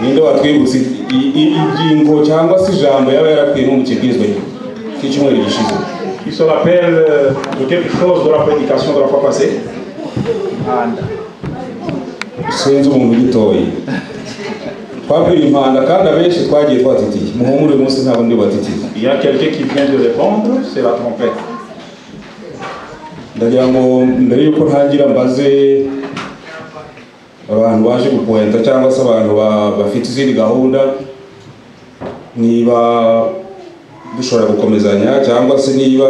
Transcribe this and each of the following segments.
ninde watwibutse ingingo cyangwa se ijambo yaba yarakwiye mu kibwirizwa cy'icyumweru gishize? Qui se rappelle de quelque chose de la prédication de la fois passée? Sinzi umuntu gitoye. Twabwira impanda kandi abenshi twagiye twatitiye. Muhumure umunsi ntabwo ndi batitiye. Il y a quelqu'un qui vient de répondre, c'est la trompette. Ndagira ngo mbere yuko ntangira mbaze abantu baje gupointa cyangwa se abantu bafite izindi gahunda, niba dushobora gukomezanya cyangwa se niba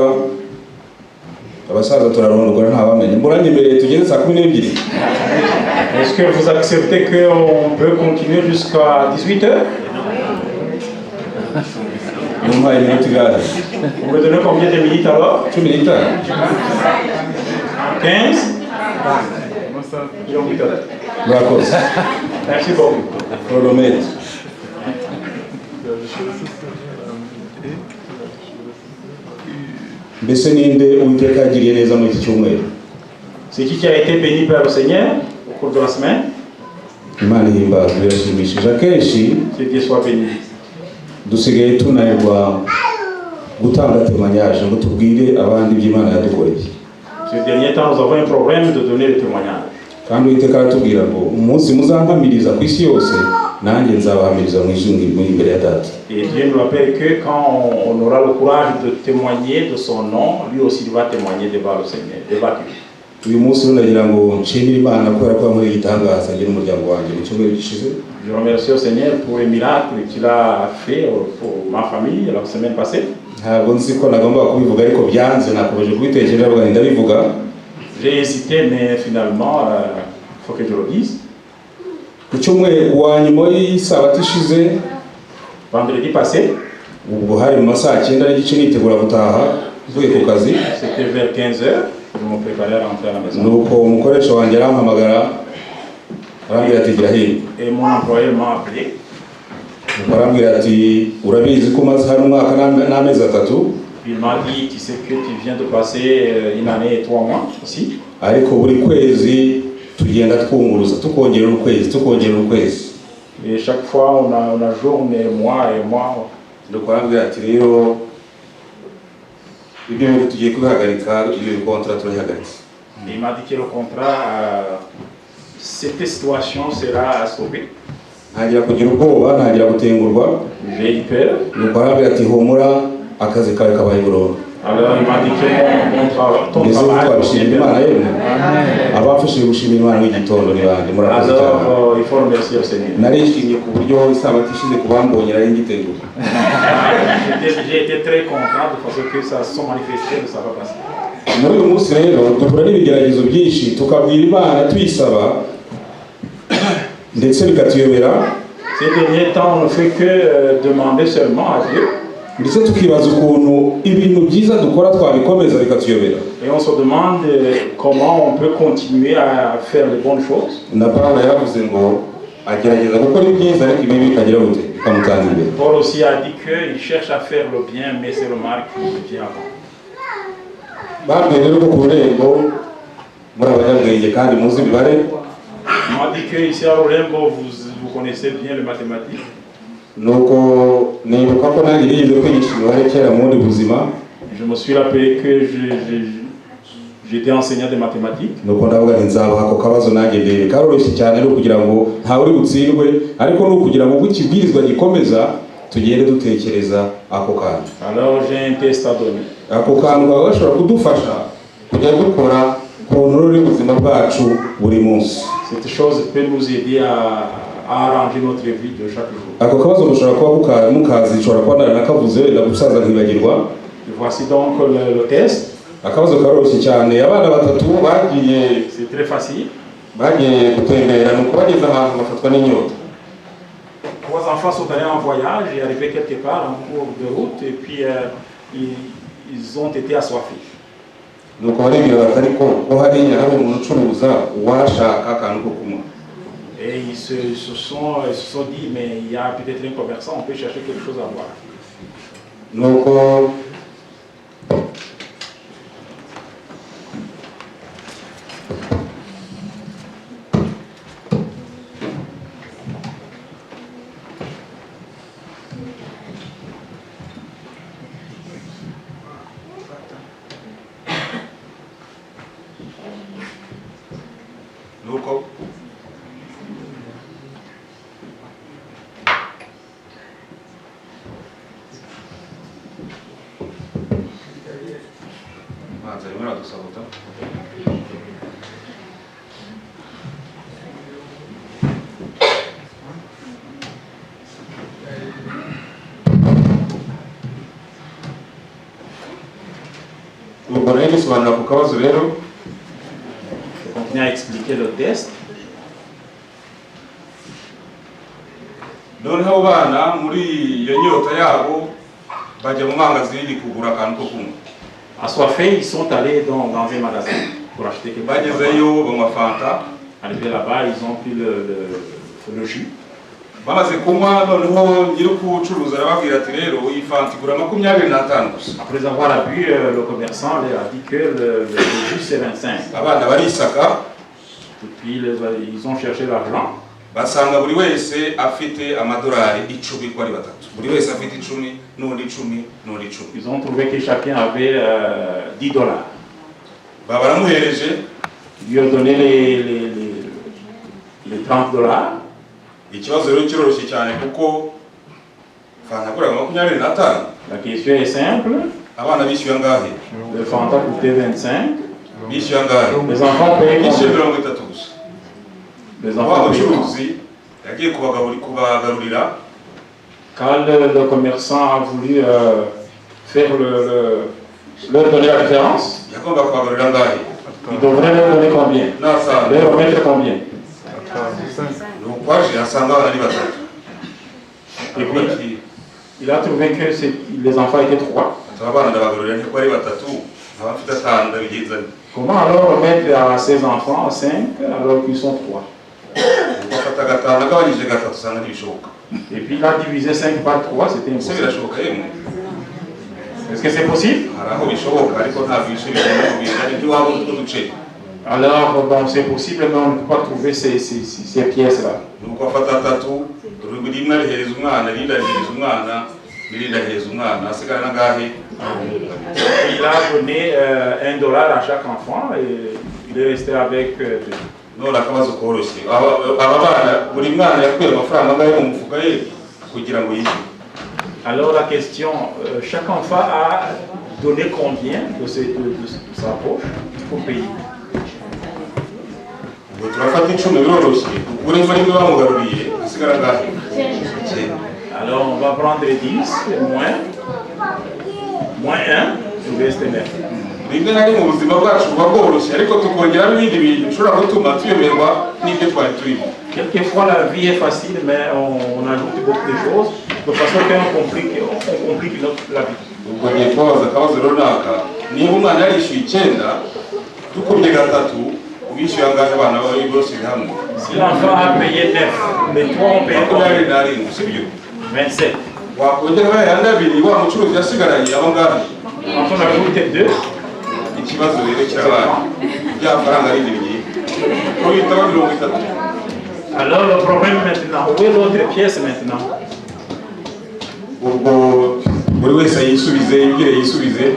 abasaza turarondogora ntabamenye. Muranyemereye tugeze saa 12. Est-ce que vous acceptez qu'on peut continuer jusqu'à 18h? Vous me donnez combien de minutes alors? 10 minutes. 15? Merci beaucoup. Chronomètre. Mbese ninde Uwiteka yagiriye neza muri iki cyumweru? C'est qui a été béni par le Seigneur au cours de la semaine? Imana ihimbaza birashimishije. Akenshi que Dieu soit béni. Dusigaye tunanirwa gutanga témoignage ngo tubwire abandi by'Imana yadukoreye. Ces derniers temps, nous avons un problème de donner le témoignage. Kandi Uwiteka aratubwira ngo umunsi muzampamiriza ku isi yose nanjye nzabahamiriza mu ijuru imbere ya Data. Et Dieu nous rappelle que quand on aura le courage de témoigner de son nom, lui aussi il va témoigner devant le Seigneur, devant Dieu. Uyu munsi ndagira ngo nshimire Imana kubera ko yamuhaye igitangaza ngira umuryango wanjye mu cyumweru gishize. Je remercie le Seigneur pour les miracles qu'il a fait pour ma famille la semaine passée. Ntabwo nzi ko nagomba kubivuga ariko byanze nakomeje kubitekereza bwa ndabivuga. J'ai hésité mais finalement faut que je le dise. Ku cyumweru wa nyuma y'Isabato ishize, vendredi passé, ubwo hari mu masaha 9 n'igice nitegura gutaha mvuye ku kazi. C'était vers 15h. Je me préparais à rentrer à la maison. Nuko umukoresha wanjye arampamagara arambwira ati gira hino. Et mon employeur m'a appelé. Arambwira ati urabizi ko maze hano umwaka n'amezi 3. Il m'a dit tu sais que tu viens de passer une année et 3 mois ici. Ariko buri kwezi tugenda twunguruza tukongera ukwezi. Et chaque fois on a journée, mois et mois. Nuko arambwira ati rero ibyo tugiye kubihagarika iyo contrat turayihagaritse. Il m'a dit que le contrat cette situation sera stoppée. Ntagira kugira ubwoba, ntagira gutengurwa. J'ai eu peur. Nuko arambwira ati humura akazi kawe kabaye burundu. Alors il m'a dit que ton travail. Abafashije gushimira Imana w'igitondo ni bande murakoze cyane. Alors il faut remercier le Seigneur. Narishimye ku buryo Isabato ishize kubambonye nari ngiteguye. J'ai été très content de parce que ça se manifesté de ça va passer. Muri uyu munsi rero duhura n'ibigeragezo byinshi tukabwira Imana tuyisaba ndetse bikatuyobera. Ces derniers temps on ne fait que demander seulement à Dieu. Ndetse tukibaza ukuntu ibintu byiza dukora twabikomeza bikatuyobera. Et on se demande comment on peut continuer à faire les bonnes choses. Na Pawulo yavuze ngo agerageza gukora ibyiza ariko ibibi bikagira gute bikamutanga imbere. Paul aussi a dit qu'il cherche à faire le bien mais c'est le mal qui vient avant. Bamwe rero ko ku Rurembo muri abanyabwenge kandi muzi imibare. On m'a dit que ici à Rurembo vous connaissez bien les mathématiques. Nuko nibuka ko nanjye nigeze kwigisha imibare kera mu bundi buzima. Je me suis rappelé que j'étais enseignant de mathématiques. Nuko ndavuga nti nzabaha ako kabazo nanjye ndebe karoroshye cyane ari kugira ngo ntawe uri gutsindwe ariko no kugira ngo ukibwirizwa gikomeza tugende dutekereza ako kantu. Alors j'ai un test à donner. Ako kantu gashobora kudufasha kujya dukora kontrole y'ubuzima bwacu buri munsi. Cette chose peut nous aider à arranger notre vie de chaque jour. Ako kabazo gushobora kuba mukazi ushobora kuba nakavuze wenda gusaza nkibagirwa. Voici donc le test. Akabazo karoroshye cyane abana batatu bagiye c'est très facile. Bagiye gutembera nuko bageze ahantu bafatwa n'inyota. 3 enfants sont allés en voyage et arrivés quelque part en cours de route et puis ils ont été assoiffés. Nuko baribwira batari ko hariya hari umuntu ucuruza washaka akantu ko kunywa. Et ils se sont dit mais il y a peut-être un commerçant, on peut chercher quelque chose à boire. Nuko ganza rimwe radusabota. Ubwo rero bisobanura ku kabazo rero. Je continue à expliquer le test. Noneho bana muri iyo nyota yabo bajya mu mangazini kugura akantu ko kunywa. Assoiffés, ils sont allés dans un magasin pour acheter quelque chose. Bagezeyo banywa fanta. Arrivés là-bas, ils ont pris le jus. Bamaze kunywa noneho nyiri kucuruza arababwira ati rero iyi fanta igura 25 gusa. Après avoir bu, le commerçant leur a dit que le jus c'est 25. Abana barisaka. Et puis ils ont cherché l'argent. Basanga buri wese afite amadolari 10 ko ari batatu. Buri wese afite 10 n'undi 10 n'undi 10. Ils ont trouvé que chacun avait $10. Baramuhereje. Ils lui ont donné les $30. Ikibazo rero kiroroshye cyane kuko fanta kuri 25. La question est simple. Abana bishyuye angahe? Le Fanta coûtait 25. Bishyuye angahe? Les enfants payaient Bishyuye combien? 30 gusa. Les enfants payaient combien? Umucuruzi yagiye kubagarurira. Quand le commerçant a voulu faire leur donner la référence, Yagomba kubagarurira angahe? il devrait leur donner combien? Leur remettre combien? Donc waje asanga abana ari batatu. Et puis, il a trouvé que les enfants étaient 3. Abana ndabagarurira niko ari batatu. Abafite 5 ndabigezanye. Comment alors remettre à ces enfants 5 alors qu'ils sont 3? Bafata gatanu agabanyije gatatu usanga ntibishoboka. Et puis il a divisé 5 par 3, c'était Ese impossible. birashoboka yemwe? Est-ce que c'est possible? Hari aho bishoboka ariko nta bice bigenda kubizana ibyo waba utwo duce. Alors, bon, c'est possible, mais on ne peut pas trouver ces pièces-là. Nuko afata atatu, rimwe arihereza umwana, irindi arihereza umwana, n'irindi arihereza umwana, asigara nangahe? Il a donné $1 à chaque enfant et il est resté avec 2. None akabazo koroshye. Aba bana buri mwana yakuye amafaranga angahe mu mufuka ye kugira ngo yishyure? Alors la question, chaque enfant a donné combien de sa poche pour payer? Turafata 10 biroroshye, ugure muri mwe bamugaruriye, asigara angahe? Alors on va prendre 10 moins 1, il reste 9. Rimwe na rimwe mu buzima bwacu buba bworoshye ariko tukongeramo ibindi bintu bishobora gutuma tuyoberwa n'ibyo twari turimo. Quelquefois la vie est facile, mais on ajoute beaucoup de choses de façon qu'on complique la vie. Ubwo ngiye kubabaza akabazo runaka, niba umwana yarishyuye 9 dukubye gatatu ubishyuye angahe abana bari bose hamwe? Si l'enfant a payé 9, mais toi on paye combien? Sibyo? 27. Wakongera yandi abiri wa mucuruzi yasigaranye abo ngahe? Quand on ajoute 2, Ikibazo rero kirabaye. Bya faranga ari ibiri. Ko bitaba 30. alors le problème maintenant, où est l'autre pièce maintenant? Ubwo buri wese yisubize ibire yisubize,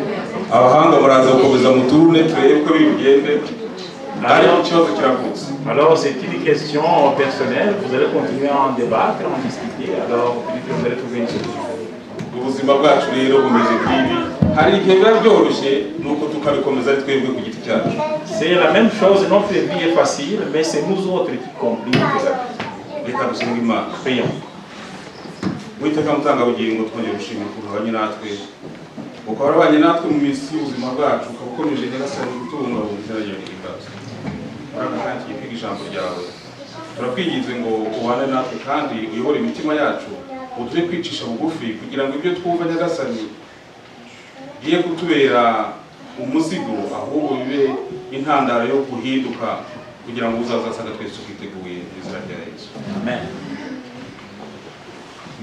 abahanga muraza gukomeza muturune turebe uko biri bugende. Alors c'est une question personnelle, vous allez continuer à en débattre, à en discuter, alors vous allez trouver une solution. Ubuzima bwacu rero bumeze kwibi, hari igihe biba byoroshye nuko tukabikomeza ari twebwe ku giti cyacu. C'est la même chose, notre vie est facile, mais c'est nous autres qui compliquons la vie. Reka dusenga Imana. Prions. Uwiteka mutanga bugingo twongeye gushimira kurubanye natwe. Ukaba warabanye natwe mu minsi y'ubuzima bwacu, ukaba ukomeje nyagasani gutubungabunga izina ryawe ry'imbabazi. Kandi twiga ijambo ryawe. Turakwinginze ngo ubane natwe kandi uyobore imitima yacu, uduhe kwicisha bugufi kugira ngo ibyo twumva nyagasani biye kutubera umuzigo, ahubwo bibe intandaro yo guhinduka kugira ngo uzazasanga twese twiteguye izina rya Yesu. Amen.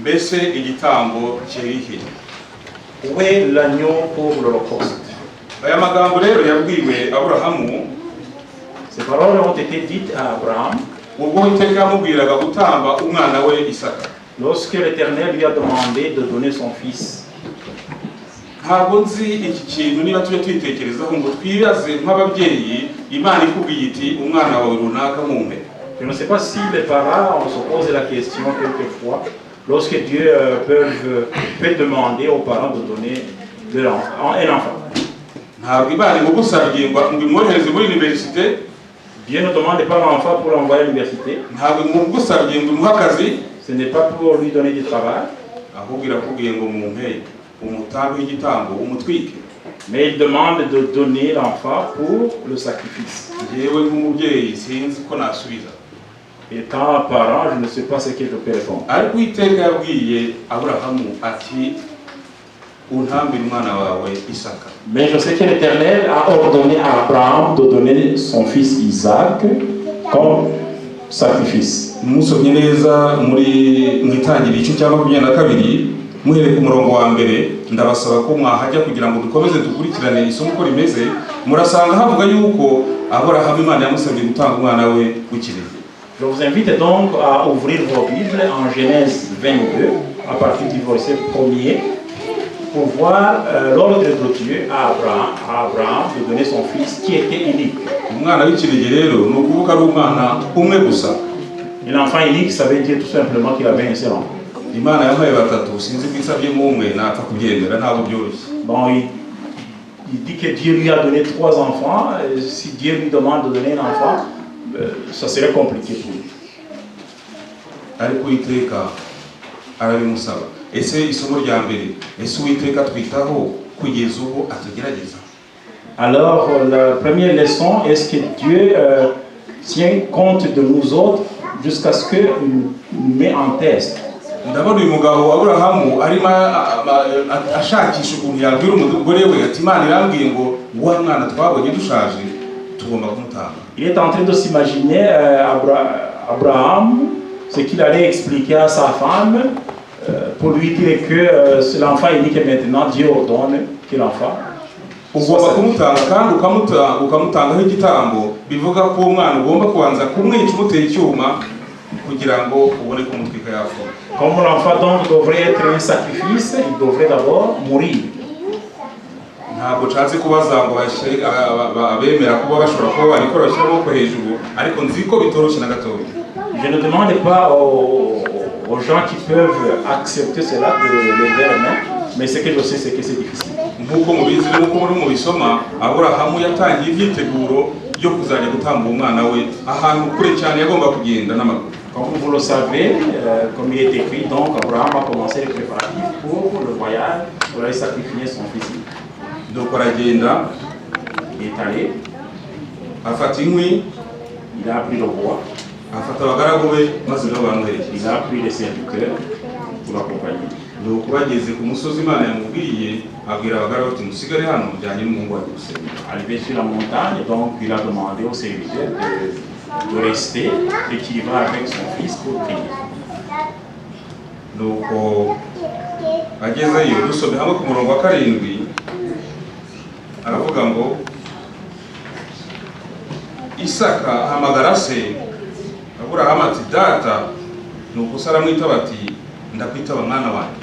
Mbese igitambo kirihe? Où est l'agneau pour l'Holocauste? Aya magambo rero yabwiwe Aburahamu. Ces paroles ont été dites à Abraham ubwo Uwiteka yamubwiraga gutamba umwana we Isaka. lorsque l'Éternel lui a demandé de donner son fils. Ntabwo nzi iki kintu niba tujya twitekerezaho ngo twibaze nk'ababyeyi Imana ikubwiye iti umwana wawe runaka mumpe. Je ne sais pas si les parents se posent la question quelquefois lorsque Dieu peut demander aux parents de donner un enfant. ntabwo Imana imugusabye ngo imwohereze muri université. Dieu ne demande pas l'enfant pour l'envoyer à l'université. ntabwo imugusabye ngo imuhe akazi. Ce n'est pas pour lui donner du travail. ahubwo irakubwiye ngo mumpe umutambi w'igitambo umutwike. Mais il demande de donner l'enfant pour le sacrifice. Jewe nk'umubyeyi sinzi ko nasubiza. Étant parent, je ne sais pas ce que je peux répondre. ariko Uwiteka yabwiye Aburahamu ati untambire umwana wawe Isaka. Mais je sais que l'Éternel a ordonné à Abraham de donner son fils Isaac comme sacrifice. Musomye neza muri mwitangirira igice cya 22 muhereye ku murongo wa mbere, ndabasaba ko mwahajya kugira ngo dukomeze dukurikirane isomo uko rimeze. Murasanga havuga yuko Aburahamu Imana yamusabye gutanga umwana we w'ikinege. Je vous invite donc à ouvrir vos Bibles en Genèse 22 à partir du verset 1er pour voir l'ordre de Dieu à Abraham de donner son fils qui était unique. Umwana w'ikinege rero ni ukuvuga ari umwana umwe gusa. Et l'enfant unique, ça veut dire tout simplement qu'il avait un seul enfant. Imana yampaye batatu, sinzi kwisabyemo umwe napfa kubyemera ntabwo byoroshye. Bon, il dit que Dieu lui a donné 3 enfants. Si Dieu lui demande de donner un enfant, ça serait compliqué pour lui. ariko Uwiteka arabimusaba. Ese isomo rya mbere, ese Uwiteka twitaho kugeza ubu atugerageza? Alors, la première leçon, est-ce que Dieu tient compte de nous autres jusqu'à ce qu'il nous met en test? Ndabona uyu mugabo Aburahamu arimo ashakisha ukuntu yabwira umugore we ati Imana irambwiye ngo wa mwana twabonye dushaje tugomba kumutanga. Il est en train de s'imaginer Abraham, ce qu'il allait expliquer à sa femme pour lui dire que l'enfant unique et maintenant Dieu ordonne que l'enfant. Ugomba kumutanga kandi ukamutangaho igitambo, bivuga ko umwana ugomba kubanza kumwica umuteye icyuma kugira ngo ubone kumutwika yafu. Comme l'enfant donc devrait être un sacrifice, il devrait d'abord mourir. Ntabwo nshatse kubaza ngo abemera kuba bashobora kuba barikora bashyira amaboko hejuru, ariko nzi ko bitoroshye na gatoya. Je ne demande pas aux gens qui peuvent accepter cela de lever la main, mais ce que je sais, c'est que c'est difficile. Nk'uko mubizi n'uko muri mu bisoma, Aburahamu yatangiye imyiteguro yo kuzajya gutanga umwana we ahantu kure cyane yagomba kugenda n'amaguru. Comme vous le savez, comme il est écrit, donc Abraham a commencé les préparatifs pour le voyage, pour aller sacrifier son fils. Donc aragenda, il est allé, afata inkwi, il a pris le bois, afata abagaragu be maze bamuherekeje. il a pris les serviteurs pour l'accompagner. Nuko bageze ku musozi Imana yamubwiye, abwira abagaragu ati musigare hano mujyanye n'umuhungu wanjye gusenga. Arrivé sur la montagne, donc il a demandé aux serviteurs de rester et qu'il va avec son fils pour prier. Nuko agezeyo, dusome hamwe ku murongo wa 7, aravuga ngo Isaka ahamagara se, Aburahamu ati data, nuko Sara amwitaba ati ndakwitaba mwana wanjye.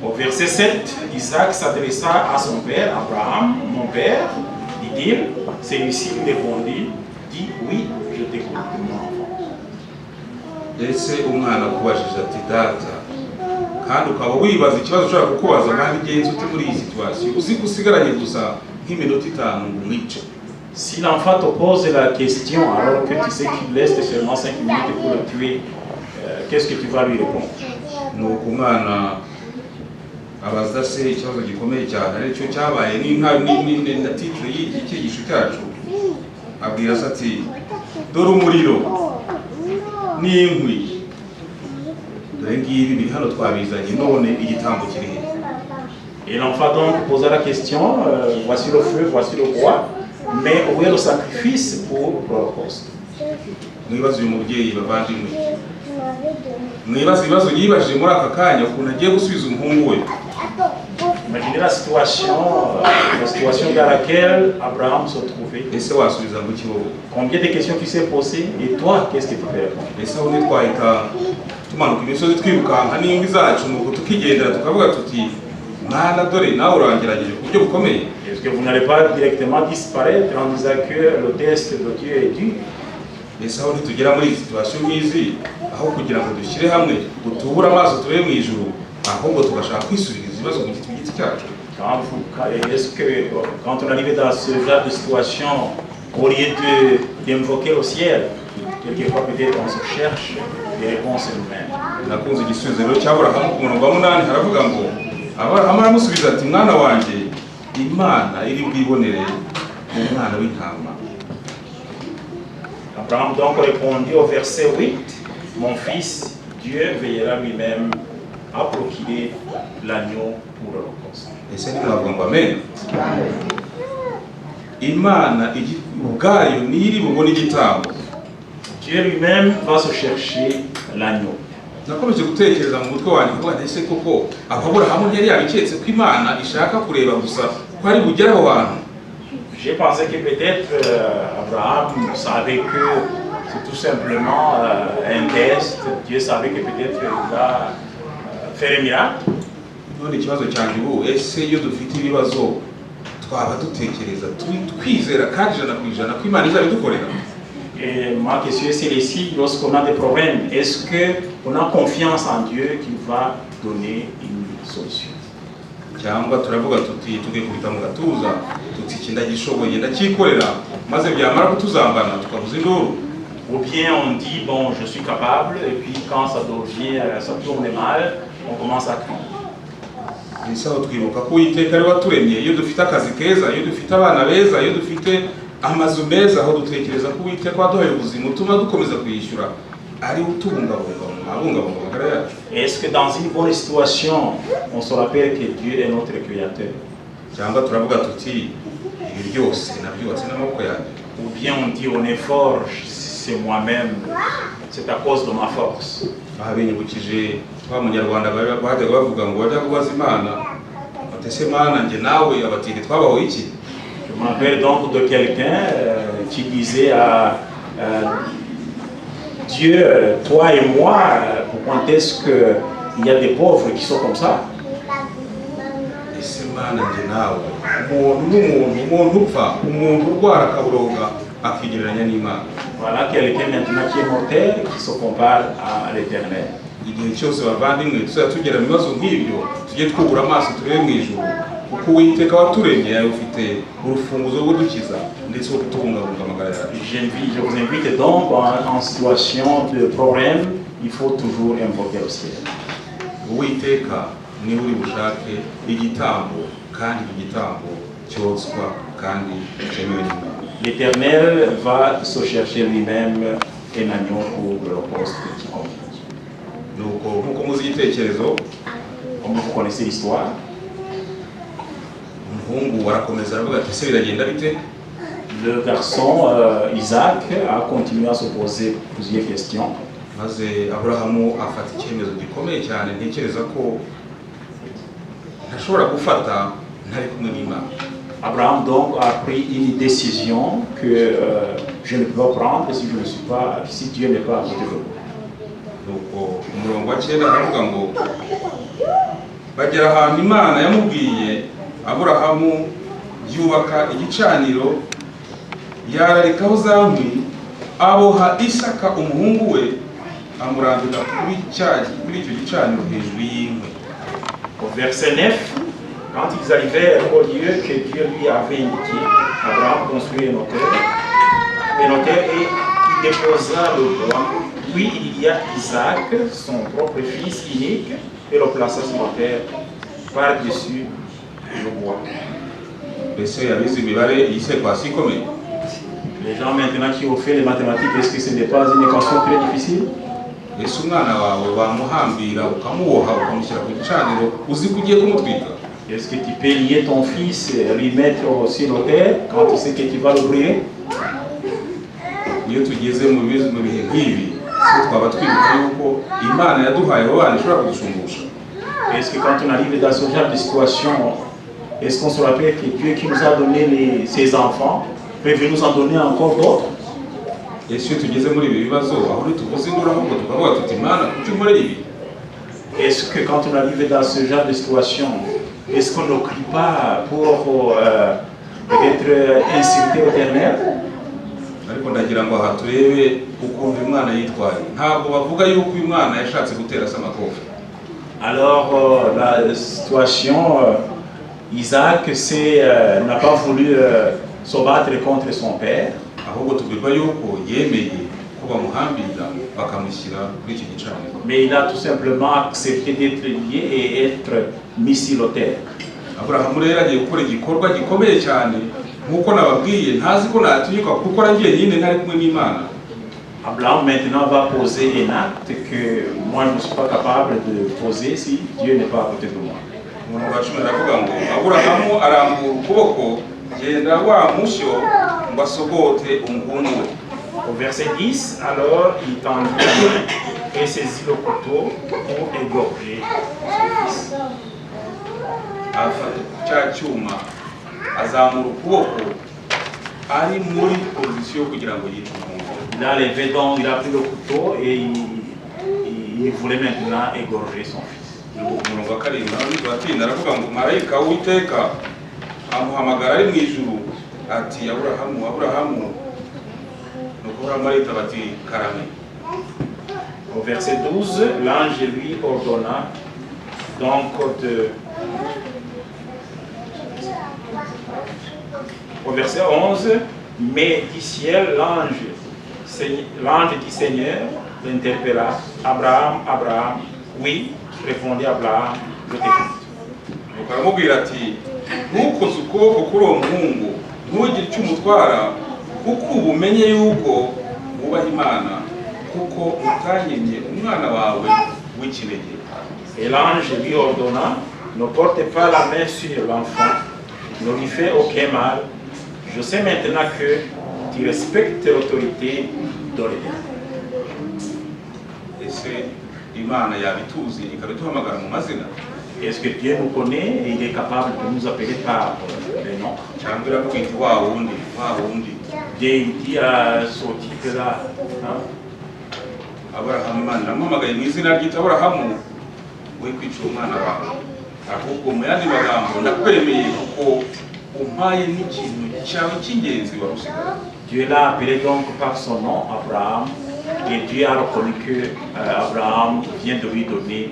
Au verset 7, Isaac s'adressa à son père, Abraham, mon père, dit-il. Celui-ci lui répondit, dit oui, je t'écoute, mon enfant. Ese umwana kubajije ati data, kandi ukaba wibaza ikibazo ushobora kukubaza kandi genzi ute muri iyi situation, uzi gusigaranye gusa nk'iminota 5 ngo umwice. Si l'enfant te pose la question alors que tu sais qu'il reste seulement 5 minutes pour le tuer, qu'est-ce que tu vas lui répondre? Nuko umwana abaza se ikibazo gikomeye cyane aricyo cyabaye na titre y'iki cyigisho cyacu. Abwira se ati dore umuriro n'inkwi, dore ngibi biri hano twabizanye, none igitambo kiri he? Et l'enfant donc posa la question, voici le feu, voici le bois, mais où est le sacrifice pour l'Holocauste? Mwibaze uyu mubyeyi bavandimwe, mwibaze ibibazo yibajije muri aka kanya ukuntu agiye gusubiza umuhungu we. Imaginez la situation dans laquelle Abraham se trouvait. Ese wasubiza ngo iki wowe? Combien de questions qui s'est posées et toi, qu'est-ce que tu peux répondre? Ese aho ntitwahita tumanuka imisozi twirukanka n'imvi zacu nuko tukigendera tukavuga tuti mwana dore nawe urangerageje ku buryo bukomeye? Est-ce que vous n'allez pas directement disparaître en disant que le test de Dieu est dur? Ese aho ntitugera muri situation nk'izi, aho kugira ngo dushyire hamwe utubura amaso tube mu ijuru, ahubwo tugashaka kwisubiriza ibibazo mu giti cyacu? Est-ce que quand on arrive dans ce genre de situation, au lieu d'invoquer le ciel, quelquefois peut-être on se cherche des réponses nous-mêmes. nakunze igisubizo rero cy'Aburahamu ku murongo wa 8 haravuga ngo Aburahamu aramusubiza ati mwana wanjye Imana iri bwibonere umwana w'intama. Abraham donc répondit au verset 8, mon fils, Dieu veillera lui-même à procurer l'agneau pour l'Holocauste. Ese ntibavuga ngo amen. Imana ubwayo niri bubone igitambo. Dieu lui-même va se chercher l'agneau. Nakomeje gutekereza mu mutwe wanjye ngo ese koko Aburahamu yari yabiketse ko Imana ishaka kureba gusa ko ari bugere aho hantu. J'ai pensé que peut-être Abraham savait que c'est tout simplement un test. Dieu savait que peut-être il va faire un miracle. None ikibazo cyanjye ubu ese iyo dufite ibibazo twaba dutekereza twizera kandi ijana ku ijana ko Imana izabidukorera. Et ma question est celle-ci, lorsqu'on a des problèmes, est-ce qu'on a confiance en Dieu qui va donner une solution? Cyangwa turavuga tuti tugiye kubita mu gatuza tuti ikinda gishoboye ndakikorera maze byamara kutuzambana tukavuza induru. Ou bien on dit bon je suis capable et puis quand ça tourne mal, on commence à crier. Isaho twibuka ko Uwiteka ari waturemye iyo dufite akazi keza, iyo dufite abana beza, iyo dufite amazu meza aho dutekereza ko Uwiteka waduhaye ubuzima utuma dukomeza kuyishyura ari utubungabunga magara yacu. Est-ce que dans une bonne situation on se rappelle que Dieu est notre créateur? Cyangwa turavuga tuti ibi byose nabyubatse n'amaboko yanjye. Ou bien on dit on est fort, c'est moi-même, c'est à cause de ma force. Abinyibukije wa munyarwanda bajyaga bavuga ngo bajya kubaza Imana batese Mana nge nawe abatiri twabaho iki. Je me rappelle donc de quelqu'un qui disait à Dieu, toi et moi, pourquoi est-ce qu'il y a des pauvres qui sont comme ça? Ese Mana nge nawe umuntu upfa umuntu urwara akaburoga akigereranya n'Imana. Voilà quelqu'un maintenant qui est mortel qui se compare à l'Éternel. Igihe cyose bavandimwe tuzajya tugera mu bibazo nk'ibyo tujye twubura amaso turebe mu ijuru kuko Uwiteka waturemye yawe ufite urufunguzo rwo gukiza ndetse wo kutubungabunga amagara yacu. Je vous invite donc en situation de problème, il faut toujours invoquer le ciel. Uwiteka niwe uri bushake igitambo kandi igitambo cyotswa kandi cyemewe n'Imana. L'Éternel va se chercher lui-même un agneau pour l'Holocauste qui convient. Nkuko muzi igitekerezo, comme vous connaissez l'histoire, umuhungu arakomeza aravuga ati ese biragenda bite? Le garçon Isaac a continué à se poser plusieurs questions. Maze Aburahamu afata icyemezo gikomeye cyane ntekereza ko ntashobora gufata ntari kumwe n'Imana. Abraham donc a pris une décision que je ne peux pas prendre si Dieu n'est pas à côté de moi. Nuko umurongo wa 9 aravuga ngo bagera ahantu Imana yamubwiye Aburahamu yubaka igicaniro yararikaho zambi aboha Isaka umuhungu we amurambika kuri icyo gicaniro hejuru y'inkwi. Au verset 9, quand ils arrivèrent au lieu que Dieu lui avait indiqué, Abraham construit un autel et il déposa le bois. Puis il y a Isaac, son propre fils unique, et le plaça sur l'autel par-dessus le bois. Mbese yabize imibare y'isekwasi ikomeye. Les gens maintenant qui ont fait les mathématiques, est-ce que ce n'est pas une équation très difficile? Ese umwana wawe bamuhambira ukamuboha ukamushyira ku gicaniro uzi ko ugiye kumutwika? Est-ce que tu peux lier ton fils et lui mettre sur l'autel quand tu sais que tu vas le brûler? Iyo tugeze mu bihe nk'ibi twaba twibuka yuko Imana yaduhaye abana ishobora kudushumbusha. Est-ce que quand on arrive dans ce genre de situation, est-ce qu'on se rappelle que Dieu qui nous a donné ses enfants peut nous en donner encore d'autres? Ese iyo tugeze muri ibi bibazo aho tuvuze induru ahubwo tukavuga tuti Imana kuki unkorera ibi? Est-ce que quand on arrive dans ce genre de situation, est-ce qu'on ne crie pas pour peut-être insulter l'Éternel? Ariko ndagira ngo aha turebe ukuntu Imana yitwaye. Ntabwo bavuga yuko Imana yashatse gutera Samakofe. Alors la situation Isaac n'a pas voulu se battre contre son père. ahubwo tubwirwa yuko yemeye ko bamuhambira bakamushyira kuri iki gicaniro. Mais il a tout simplement accepté d'être lié et être mis sur l'autel. Aburahamu rero agiye gukora igikorwa gikomeye cyane nk'uko nababwiye, ntazi ko natinyuka kuko arangiye nyine ntari kumwe n'Imana. Abraham maintenant va poser un acte que moi je ne suis pas capable de poser si Dieu n'est pas à côté de moi. Umurongo wa 10 aravuga ngo Aburahamu arambura ukuboko genda wa mushyo ngo asogote umuhungu we. Au verset 10, alors il tendit la main et saisit le couteau pour égorger son fils. Afata cya cyuma azamura ukuboko ari muri position kugira ngo yice umuhungu. Il a levé donc, il a pris le couteau et il voulait maintenant égorger son fils. Umurongo wa 7 aravuga ngo marayika w'Uwiteka amuhamagara ari mu ijuru ati Aburahamu, Aburahamu. Au verset 12, l'ange lui ordonna donc au verset 11, mais du ciel, l'ange du Seigneur l'interpella. Abraham, Abraham, oui, répondit Abraham, je t'écoute. Aramubwira ati ntukoze ukuboko kuri uwo muhungu ntugire icyo umutwara kuko ubu umenye yuko wubaha Imana kuko utanyemye umwana wawe w'ikinege. Et l'ange lui ordonna, ne porte pas la main sur l'enfant, ne lui fais aucun mal. Je sais maintenant que tu respectes l'autorité de l'Éternel. Ese Imana yabituzi ikabiduhamagara mu mazina? Est-ce que Dieu nous connaît et il est capable de nous appeler par les noms? Cyangwa iravuga iti wa wundi. Dieu dit à son titre là, Aburahamu, Imana iramuhamagaye mu izina ryitwa Aburahamu, we kwica umwana wawe. Ahubwo mu yandi magambo ndakwemeye kuko umpaye n'ikintu cyawe cy'ingenzi warusigaye. Dieu l'a appelé donc par son nom, Abraham, et Dieu a reconnu que Abraham vient de lui donner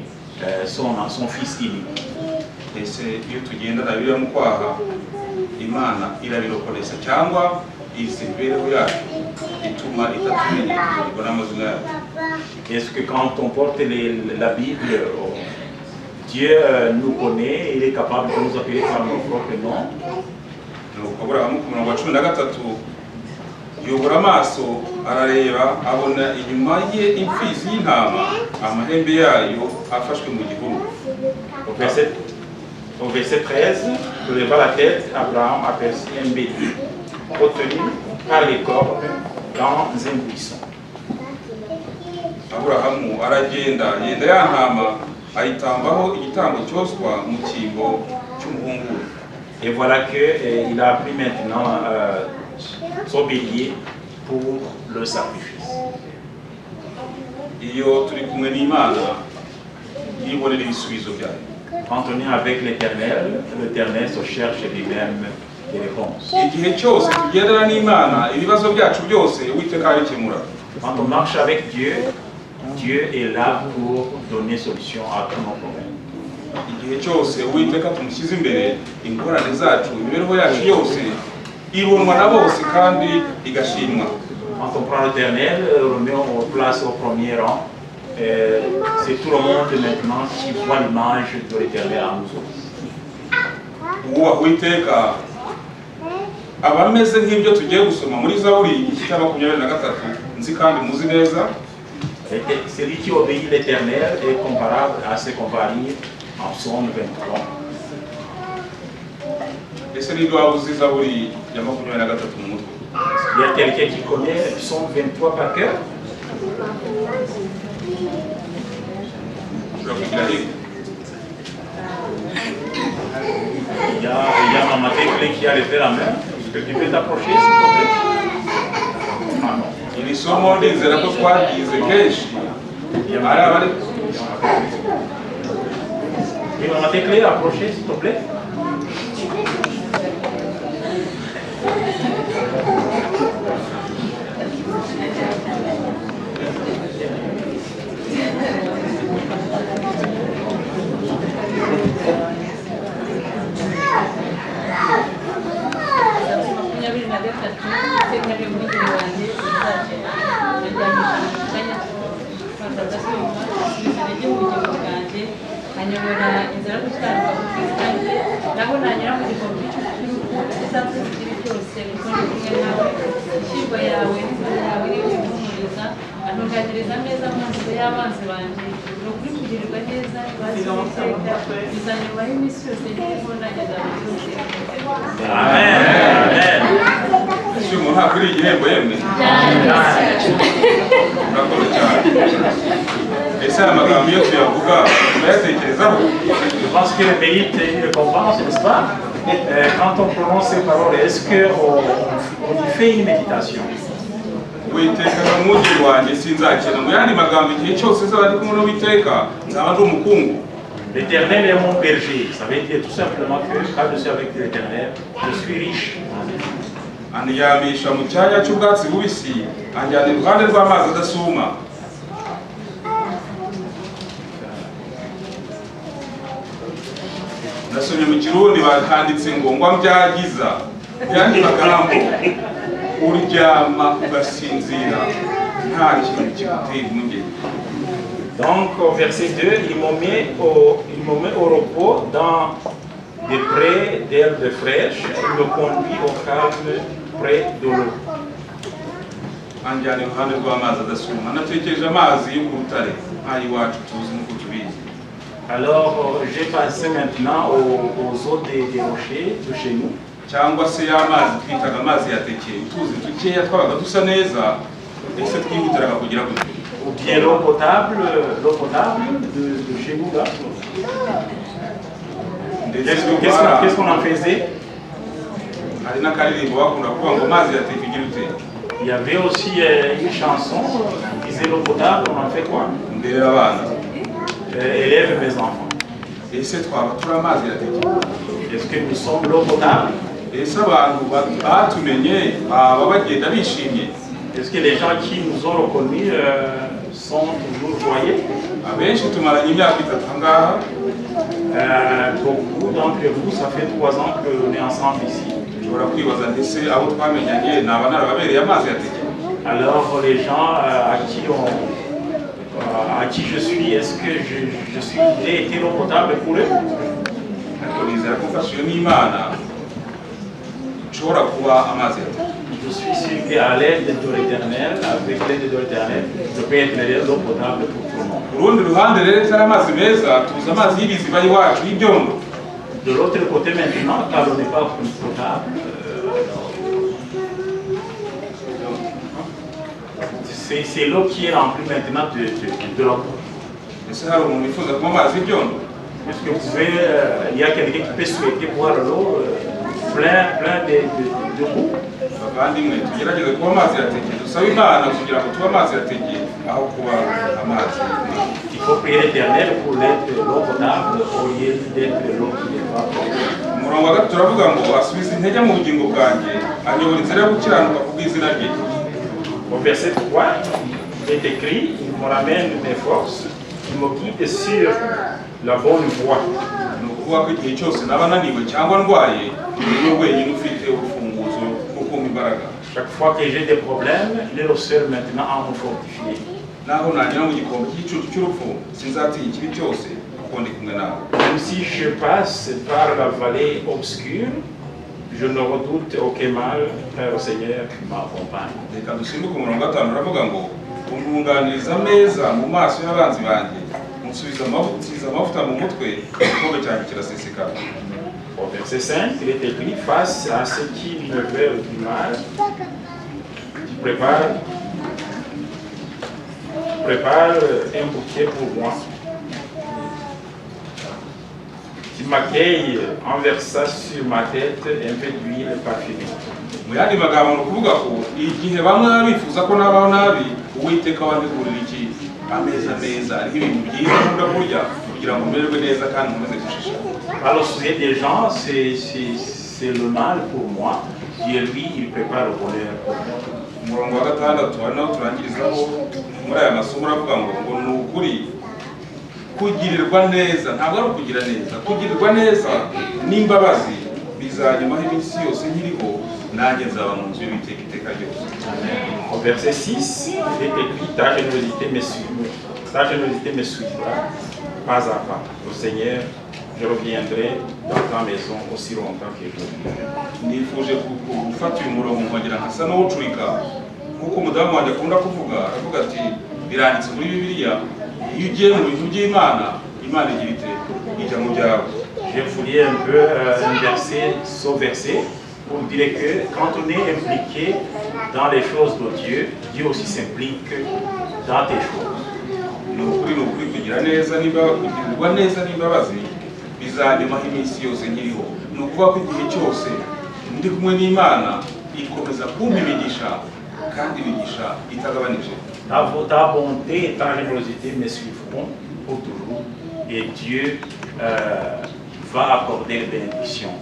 son fils unique. Ese iyo tugenda nabira mu kwaha Imana irabirokonesa cyangwa izibereho yacu ituma itatumenya ibona amazina yacu? Est-ce que quand on porte la Bible, Dieu nous connaît, il est capable de nous appeler par nos propres noms? Nuko Aburahamu ku murongo wa 13 yobora amaso arareba abona inyuma ye imfizi y'intama amahembe yayo afashwe mu gihuru. Au verset 13, il leva la tête, Abraham aperçut un bélier retenu par les cornes dans un buisson. Aburahamu aragenda yenda ya ntama ayitambaho igitambo cyoswa mu cyimbo cy'umuhungu. Et voilà qu'il a pris maintenant son bélier pour le sacrifice. Iyo turi kumwe n'Imana yibonera ibisubizo byayo. Quand on est avec l'Éternel, l'Éternel se cherche lui-même des réponses. Igihe cyose tugendana n'Imana ibibazo byacu byose Uwiteka arabikemura. Quand on marche avec Dieu, Dieu est là pour donner solution à tous nos problèmes. Igihe cyose Uwiteka tumushyize imbere ingorane zacu imibereho yacu yose ibonwa na bose kandi igashimwa. Quand on prend l'Éternel, on le met en place au premier rang. C'est tout le monde maintenant qui voit l'image de l'Éternel en nous. Uwubaha Uwiteka aba ameze nk'ibyo tugiye gusoma muri Zaburi igice cya 23 nzi kandi muzi neza. Celui qui obéit l'Éternel est comparable à ce qu'on va lire en Psaume 23. Ese nibwo waba uzi Zaburi ya 23 mu mutwe? Il y a quelqu'un qui connaît Psaume 23 par cœur? Il y a Maman Teclé qui a levé la main. Est-ce que tu peux t'approcher, s'il te plaît? Ah non. Iri somo ndizera ko twagize kenshi. Et Maman Teclé, approchez, s'il te plaît. arakomeza agasumba asubiza intege mu bugingo bwanjye anyobora inzira yo gutanga ubwisangire naho nanyura mu gikombe cy'urupfu isanzwe igihe cyose kuko ndi kumwe nawe ishyirwa yawe n'inzira yawe niyo impumuriza antunganiriza neza mu maso y'abanzi banjye ni ukuri kugirirwa neza bazi iteka bizanyuma y'iminsi yose n'iho nageza mu byose. Amen. ese uyu muntu ntabwo uri igihembo yemwe urakoze cyane. ese aya magambo iyo tuyavuga tunayatekerezaho? Je pense qu'il mérite une récompense, n'est-ce pas? Quand on prononce ces paroles, est-ce qu'on y fait une méditation? Uwiteka n'umwungeri wanjye sinzakena mu yandi magambo igihe cyose nzaba ndi kumwe n'Uwiteka nzaba ndi umukungu. L'Éternel est mon berger. Ça veut dire tout simplement que quand je suis avec l'Éternel, je suis riche. Andyamisha mu cyanya cy'ubwatsi bubisi, anjyana iruhande rw'amazi adasuma. Nasomye mu Kirundi banditse ngo ngwa mbyagiza, yandi magambo uryama ugasinzira nta kintu kigutera impungenge. Donc au verset 2, il me met au repos dans des prés d'herbes fraîches, il me conduit au calme près de l'eau. Anjyana iruhande rw'amazi adasuma, natekereje amazi yo ku rutare nk'ay'iwacu tuzi nk'uko tubizi. Alors j'ai pensé maintenant aux eaux des rochers de chez nous. Cyangwa se y'amazi twitaga amazi yatekeye utuzi dukeya twabaga dusa neza ese twihutiraga kugira ngo Ou bien l'eau potable de chez vous là. Qu'est-ce qu'on en faisait? hari n'akaririmbo bakunda kuvuga ngo amazi yateka igira ute. Il y avait aussi une chanson qui disait l'eau potable, on en fait quoi? Nderera abana Élève mes enfants. ese twaba turi amazi yatekeye? Est-ce que nous sommes l'eau potable? ese abantu batumenye baba bagenda bishimye? Est-ce que les gens qui nous ont reconnus sont toujours joyeux? Abenshi tumaranye imyaka 3 ngaha. Beaucoup d'entre vous, ça fait 3 ans qu'on est ensemble ici. Ushobora kwibaza ndetse abo twamenyanye naba narababereye amazi yatekeye. Alors les gens à qui je suis, est-ce que j'ai été l'eau potable pour eux? ariko nizera ko mfashijwe n'Imana nshobora kuba amazi yatekeye. Je suis sûr qu'à l'aide de l'Éternel, avec l'aide de l'Éternel, je peux être l'eau potable pour tout le monde. Urundi ruhande rero itari amazi meza tuzi amazi y'ibiziba y'iwacu y'ibyondo. De l'autre côté maintenant, car on n'est pas potable, c'est l'eau qui est remplie maintenant de l'eau. Ese hari umuntu wifuza kunywa amazi y'ibyondo? Est-ce que vous pouvez, il y a quelqu'un qui peut souhaiter boire l'eau plein de goût? Bavandimwe tugerageze kuba amazi yatekeye, dusabe Imana kugira ngo tube amazi yatekeye aho kuba amazi. Il faut prier l'Éternel pour l'être l'eau potable au lieu d'être l'eau qui n'est pas potable. Umurongo wa gatatu turavuga ngo asubiza intege mu bugingo bwanjye, anyobora inzira yo gukiranuka ku bw'izina rye. Au verset 3, il est écrit, il me ramène mes forces, il me guide sur la bonne voie. Ni ukuvuga ko igihe cyose naba naniwe cyangwa ndwaye, niwe wenyine ufite urufunguzo rwo kumpa imbaraga. Chaque fois que j'ai des problèmes, il est le seul maintenant à me fortifier. Naho nagera mu gikombe cy'igicucu cy'urupfu sinzatinya ikibi cyose kuko ndi kumwe nawe. Même si je passe par la vallée obscure, je ne redoute aucun mal, car le Seigneur m'accompagne. Reka dusimbuke umurongo wa 5 uravuga ngo untunganiriza ameza mu maso y'abanzi banjye, unsubiza amavuta mu mutwe, igikombe cyanjye kirasesekara. Au verset 5, il est écrit, face à ceux qui me veulent du mal, tu prépares un bouquet pour moi. Tu m'accueilles en versant sur ma tête un peu d'huile parfumée. Mu yandi magambo ni ukuvuga ko igihe bamwe baba bifuza ko nabaho nabi, Uwiteka wantegurira iki ameza meza ariho ibintu byiza nkunda kurya kugira ngo mererwe neza kandi nkomeze gushisha. Par le sujet des gens, c'est le mal pour moi. Dieu, lui, il prépare le bonheur pour moi. Umurongo wa 6 ari nawo turangirizaho muri aya masomo uravuga ngo ni ukuri kugirirwa neza, ntabwo ari ukugira neza, kugirirwa neza n'imbabazi bizanyumaho iminsi yose nkiriho, nanjye nzaba mu nzu y'Uwiteka iteka ryose. Au verset 6, il est écrit, ta générosité me suit. ta générosité me suivra pas à pas. Au Seigneur, je reviendrai dans ta maison aussi longtemps que je vis. nifuje gufata uyu murongo nkongera nkasa n'uwucurika nk'uko umudamu wanjye akunda kuvuga aravuga ati biranditse muri bibiliya iyo ugiye mu bintu by'imana imana igira ite ijya mu byawe. Je voulais un peu inverser ce verset pour dire que quand on est impliqué dans les choses de Dieu, Dieu aussi s'implique dans tes choses. ni ukuri kugira neza kugirirwa neza n'imbabazi bizanyumaho iminsi yose nkiriho. ni ukuvuga ko igihe cyose ndi kumwe n'imana ikomeza kumpa imigisha kandi imigisha itagabanije. Ta bonté et ta générosité me suivront pour toujours et Dieu va accorder les bénédictions.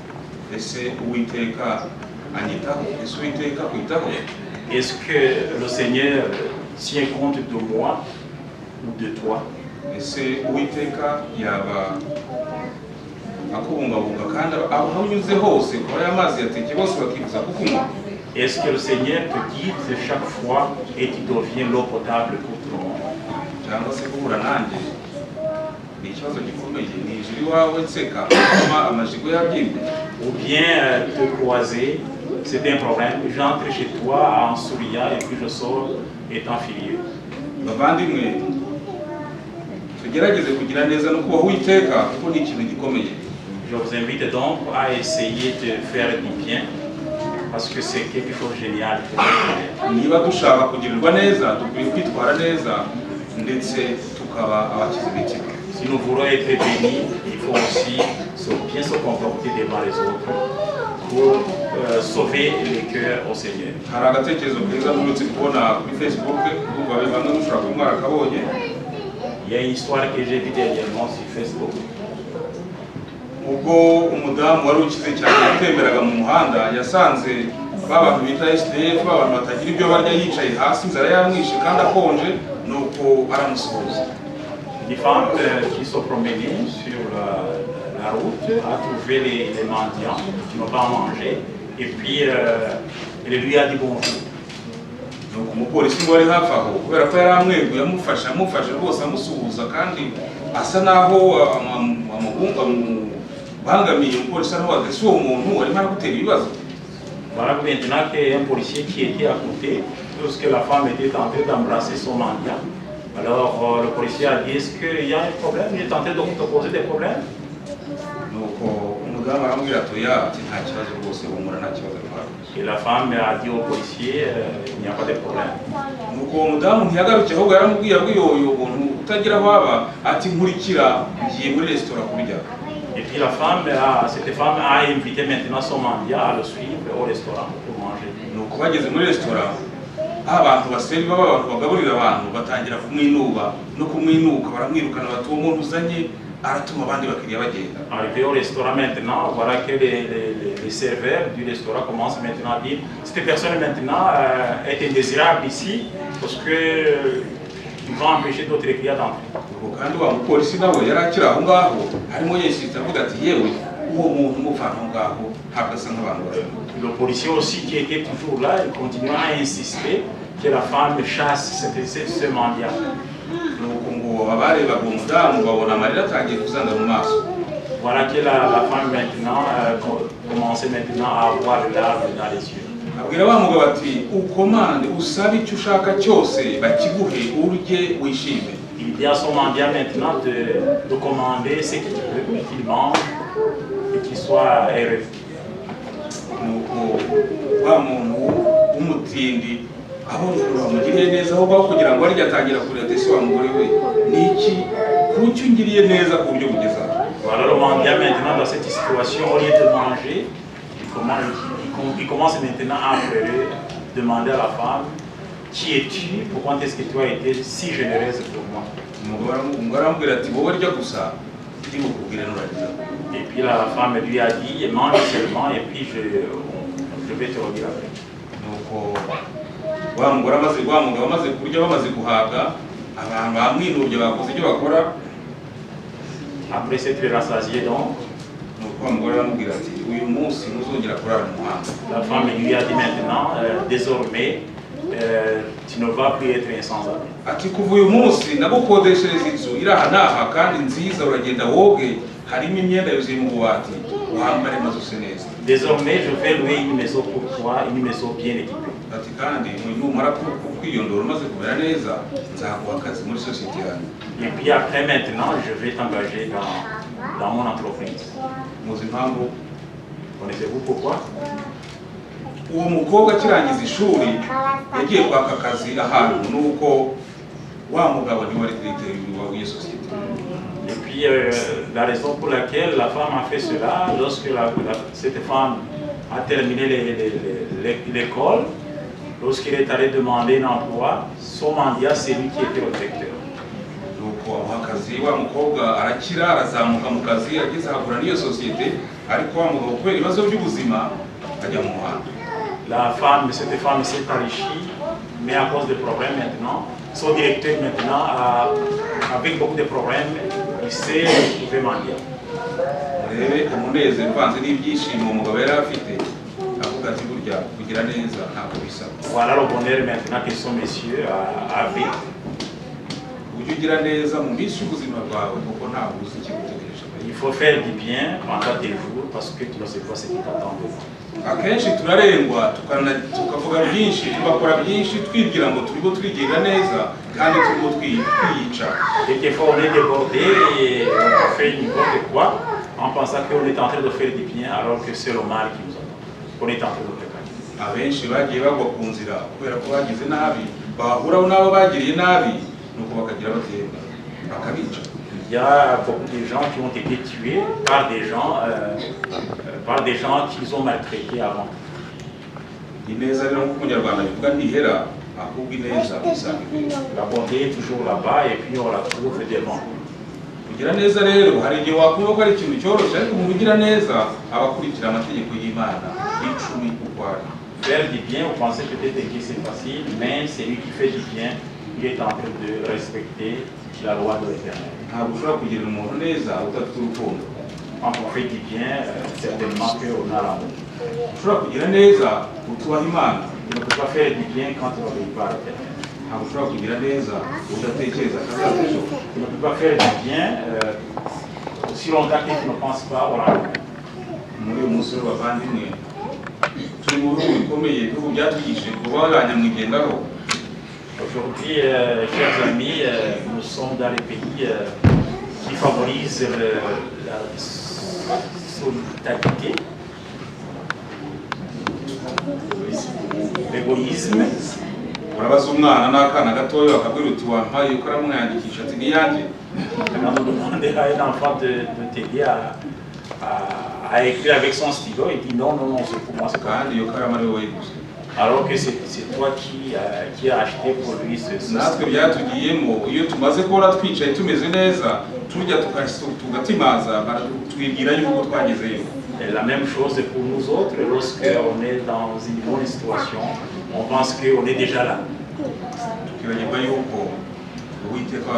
ese uwiteka anyitaho? ese uwiteka kwitaho? Est-ce que le Seigneur tient compte de moi ou de toi? ese uwiteka yaba akubungabunga kandi aho unyuze hose kuba amazi yateke bose bakifuza kukunywa? Est-ce que le Seigneur te guide chaque fois et tu deviens l'eau potable pour tout le monde? cyangwa se guhura nanjye ni ikibazo gikomeye, ni ijuru iwawe nseka atuma amajigo yabyimba? Ou bien te croiser, c'est un problème. J'entre chez toi en souriant et puis je sors étant furieux. bavandimwe tugerageze kugira neza no kubaho uwiteka kuko ni ikintu gikomeye. Je vous invite donc à essayer de faire du bien parce que c'est quelque chose de génial. niba dushaka kugirirwa neza dukwiye kwitwara neza ndetse tukaba abakize imitima. Si nous voulons être bénis, il faut aussi bien se comporter devant les autres pour sauver les cœurs au Seigneur. hari agatekerezo keza nturutse kubona kuri Facebook kuva bamwe mushobora kuba mwarakabonye. Il y a une histoire que j'ai vue dernièrement sur Facebook. ubwo umudamu wari ukize cyane yatemberaga mu muhanda yasanze bantu bita SDF abantu batagira ibyo barya yicaye hasi inzara yamwishe kandi akonje nuko aramusuhuza. Une femme qui se promenait sur la route a trouvé les mendiants qui n'ont pas mangé et puis elle lui a dit bonjour. nuko umupolisi ngo wari hafi aho kubera ko yari amweguye amufashe rwose amusuhuza kandi asa naho amubangamiye. umupolisi aravuga ati uwo muntu arimo aragutera ibibazo? Voilà maintenant qu'il y a un policier qui était à côté lorsque la femme était en train d'embrasser son mendiant. Alors le policier a dit, est-ce qu'il y a un problème? Il est en train de te poser des problèmes? nuko umudamu aramubwira ati nta kibazo rwose humura nta kibazo rwose. Et la femme a dit au policier, il n'y a pas de problème. nuko uwo mudamu ntiyagarukiye ahubwo yaramubwiye uyu muntu utagira aho aba ati nkurikira ngiye muri resitora kurya. Et puis cette femme a invité maintenant son mendiant à le suivre au restaurant pour manger. nuko bageze muri resitora abantu baseri abantu bagaburira abantu batangira kumwinuba no kumwinuka baramwirukana bati uwo muntu uzanye aratuma abandi bakiriya bagenda. Arrivé au restaurant maintenant, voilà que les serveurs du restaurant commencent maintenant à dire cette personne maintenant est indésirable ici parce que il va empêcher d'autres clients d'entrer. kandi wa mupolisi nawe yari akiri aho ngaho harimo yesita avuga ati yewe uwo muntu umuvana aho ngaho ntabwo asa nk'abantu bazima. Le policier aussi qui était toujours là, il continue à insister que la femme chasse ce mendiant. nuko ngo abarebaga uwo mudamu babona amarira atangiye kuzanga mu maso. Voilà que la femme maintenant commençait maintenant à avoir les larmes dans les yeux. abwira wa mugabo ati ukomande usabe icyo ushaka cyose bakiguhe urye wishime. Il dit à son mendiant maintenant de commander ce qu'il veut, qu'il mange et qu'il soit heureux. nuko wa muntu w'umutindi abonye ukuntu bamugiriye neza aho baho kugira ngo arye atangira kureba ese wa mugore we niki kuki ungiriye neza ku buryo bugeza aho. Voilà le mendiant maintenant dans cette situation, au lieu de manger, il commence maintenant à pleurer, demander à la femme, qui es-tu, pourquoi est-ce que tu as été si généreuse pour moi? umugore aramubwira ati wowe rya gusa ndi bukubwire nurangiza. Et puis la femme lui a dit, mange seulement et puis je vais te redire après. nuko wa mugabo amaze kurya bamaze guhabwa abantu bamwinubye bakoze ibyo bakora. Après s'être rassasié donc, nuko wa mugore aramubwira ati uyu munsi ntuzongera kurara mu muhanda. la femme lui a dit maintenant, désormais, tu ne vas plus être un sans-abri. ati kuva uyu munsi nagukodeshereza inzu iri aha n'aha kandi nziza, uragenda woge, harimo imyenda yuzuye mu bubati, wambare maze use neza. Désormais, je vais louer une maison pour toi, une maison bien équipée. ati kandi numara kwiyondora umaze kumera neza, nzaguha akazi muri sosiyete yanjye. Et puis après, maintenant, je vais t'engager dans mon entreprise. muzi impamvu? Connaissez-vous pourquoi? uwo mukobwa akirangiza ishuri yagiye kwaka akazi ahantu, nuko wa mugabo niwe wari diregiteri w'iyo sosiyete. Et puis la raison pour laquelle la femme a fait cela, lorsque cette femme a terminé l'école, lorsqu'il est allé demander un emploi, son mandat, c'est lui qui était le directeur. nuko amuha akazi, wa mukobwa arakira, arazamuka mu kazi, ageze ahagura n'iyo sosiyete, ariko wa mugabo kubera ibibazo by'ubuzima ajya mu muhanda. Cette femme s'est enrichie, mais à cause des problèmes maintenant, son directeur maintenant, avec beaucoup de problèmes, il s'est retrouvé mendiant. Urebe umunezero uvanze n'ibyishimo umugabo yari afite, avuga ati burya kugira neza ntabwo bisaba. Voilà le bonheur maintenant que son monsieur a vécu. ujye ugira neza mu minsi y'ubuzima bwawe, kuko ntabwo uzi ikigutegereje. Il faut faire du bien pendant tes jours parce que tu ne sais pas ce qui t'attend de toi. akenshi turarengwa tukavuga byinshi, tugakora byinshi twibwira ngo turimo twigirira neza kandi turimo twiyica. Quelquefois on est débordé et on fait n'importe quoi en pensant qu'on est en train de faire du bien alors que c'est le mal qui nous attend. On est en train de préparer. abenshi bagiye bagwa ku nzira kubera ko bagize nabi, bahuraho n'abo bagiriye nabi, nuko bakagira batemba bakabica. Il y a beaucoup de gens qui ont été tués par des gens qu'ils ont maltraités avant. ineza rero nk'uko umunyarwanda bivuga ntihera, ahubwo ineza isanga imbere. La bonté est toujours là-bas et puis on la trouve devant. kugira neza rero hari igihe wakumva ko ari ikintu cyoroshye, ariko umuntu ugira neza aba akurikira amategeko y'Imana y'icumi uko ari. Faire du bien, vous pensez peut-être que c'est facile, mais celui qui fait du bien, il est en train de respecter la loi de l'Éternel. ntabwo ushobora kugirira umuntu neza udafite urukundo. Quand on fait du bien, certainement qu'on a l'amour. ushobora kugira neza utubaha Imana. Tu ne peux pas faire du bien quand tu n'obéis pas à l'Éternel. ntabwo ushobora kugira neza udatekereza akazaza ejo. Tu ne peux pas faire du bien aussi longtemps que tu ne penses pas au lendemain. muri uyu munsi rero bavandimwe, turi mu bihugu bikomeye, ibihugu byatwigishije kuba abanyamwigendaho. Aujourd'hui, chers amis, nous sommes dans les pays qui favorisent la solidarité, l'égoïsme. urabaza umwana n'akana gatoya bakabwira uti wampaye ikaramu mwandikisha, ati ni iyanjye. Quand on demande à un enfant de t'aider à écrire avec son stylo, il dit non, non, non, c'est pour moi, c'est pas. kandi iyo karamu ari wowe wayiguze. Alors que c'est toi qui as acheté pour lui ce natwe byatugiyemo, iyo tumaze kubona twicaye tumeze neza, turya tugatimaza, twibwira yuko twagezeyo. Et la même chose pour nous autres, lorsqu'on est dans une bonne situation, on pense qu'on est déjà là. tukibagirwa yuko Uwiteka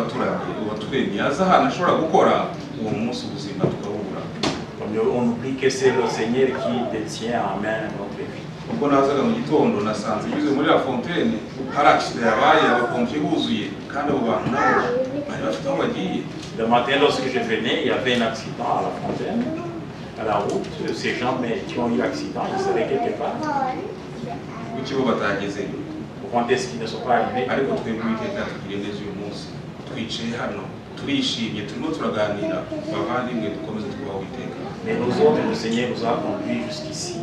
watwemye azi ahantu ashobora gukora uwo munsi ubuzima tukabubura. On oublie que c'est le Seigneur qui détient en main notre vie. ubwo nazaga mu gitondo nasanze ngeze muri La Fontaine hari accident yabaye, abapompye buzuye, kandi abo bantu nabo bari bafite aho bagiye. Le matin, lorsque je venais, il y avait un accident à La Fontaine, à la route. Ces gens qui ont eu l'accident, ils seraient quelque part. kuki bo batagezeyo? Pourquoi est-ce qu'ils ne sont pas arrivés? ariko twebwe Uwiteka yatugiriye neza uyu munsi, twicaye hano turishimye, turimo turaganira. Bavandimwe, dukomeze twubaha Uwiteka. Mais nous autres, le Seigneur nous a conduits jusqu'ici.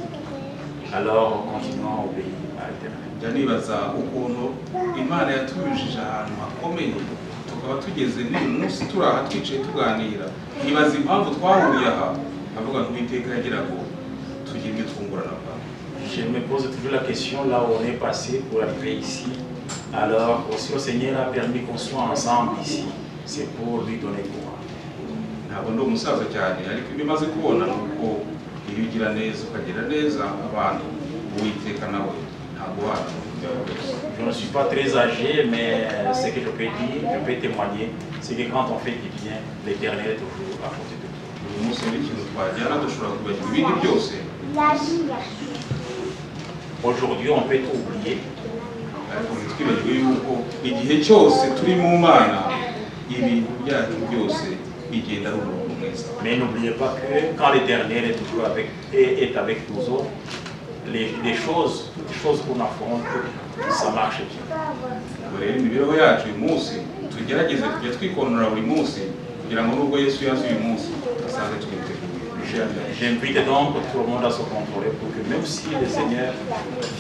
Alors, continuons à obéir à l'Éternel. njya nibaza ukuntu Imana yatujije ahantu hakomeye, tukaba tugeze n'uyu munsi turi aha twicaye tuganira. Nibaza impamvu twahuriye aha, avuga ngo Uwiteka yagira ngo tugire ibyo twungurana. Je me pose toujours la question là où on est passé pour arriver ici. Alors, si le Seigneur a permis qu'on soit ensemble ici, c'est pour lui donner gloire. ntabwo ndi umusaza cyane, ariko ibyo maze kubona ni uko iyo ugira neza ukagira neza abantu, Uwiteka nawe ntabwo wacu. Je ne suis pas très âgé, mais ce que je peux dire, je peux témoigner, c'est que quand on fait du bien, l'Éternel est toujours à côté de nous. uyu munsi n'ikintu twajyana dushobora kwibagirwa ibindi byose, Aujourd'hui, on peut tout oublier. ariko ntitwibagirwe yuko igihe cyose turi mu Mana ibintu byacu byose bigenda ari umurongo mwiza. Mais n'oubliez pas que quand l'Éternel est toujours est avec nous autres, les choses, toutes les choses qu'on affronte, ça marche bien. Ubwo rero imibereho yacu uyu munsi tugerageze kujya twikonora buri munsi kugira ngo nubwo Yesu yaje uyu munsi asange twiteguye. J'invite donc tout le monde à se contrôler pour que même si le Seigneur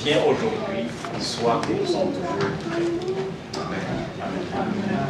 vient aujourd'hui, il soit que nous sommes toujours prêts. Amen. Amen.